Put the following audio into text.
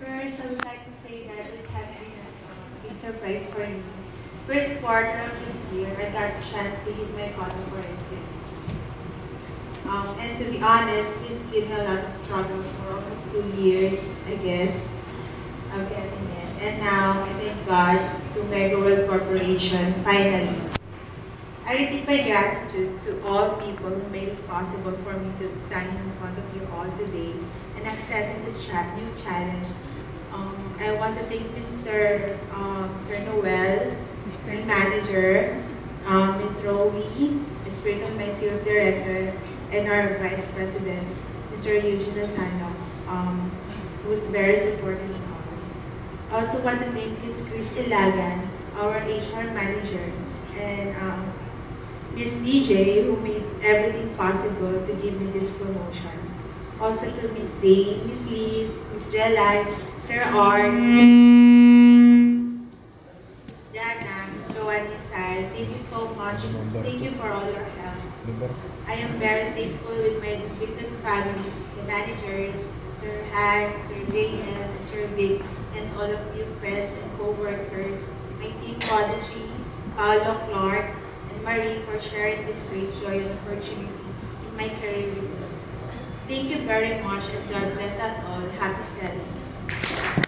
First, I would like to say that this has been a surprise for me. First quarter of this year, I got a chance to hit my quota for STD. And to be honest, this gave me a lot of struggle for almost 2 years, I guess, of getting it. And now, I thank God to Mega World Corporation, finally. I repeat my gratitude to all people who made it possible for me to stand in front of you all today and accepting this new challenge. I want to thank Mr. Noel, my manager, Ms. Rowie, Ms. Britton, my sales director, and our vice president, Mr. Eugene Lozano, who was very supportive in all. I also want to thank Ms. Chris Ilagan, our HR manager, and Ms. DJ, who made everything possible to give me this promotion. Also to Ms. Dane, Ms. Liz, Ms. Jelai, Sir R, Ms. Jana, Ms. Joanne, Ms. Sai. Thank you so much. Thank you for all your help. I am very thankful with my business family, the managers, Sir Han, Sir JM, and Sir Vic, and all of you friends and co-workers, my team Prodigy, Paolo Clark, and Marie for sharing this great joy and opportunity in my career with me. Thank you very much, and God bless us all. Happy selling.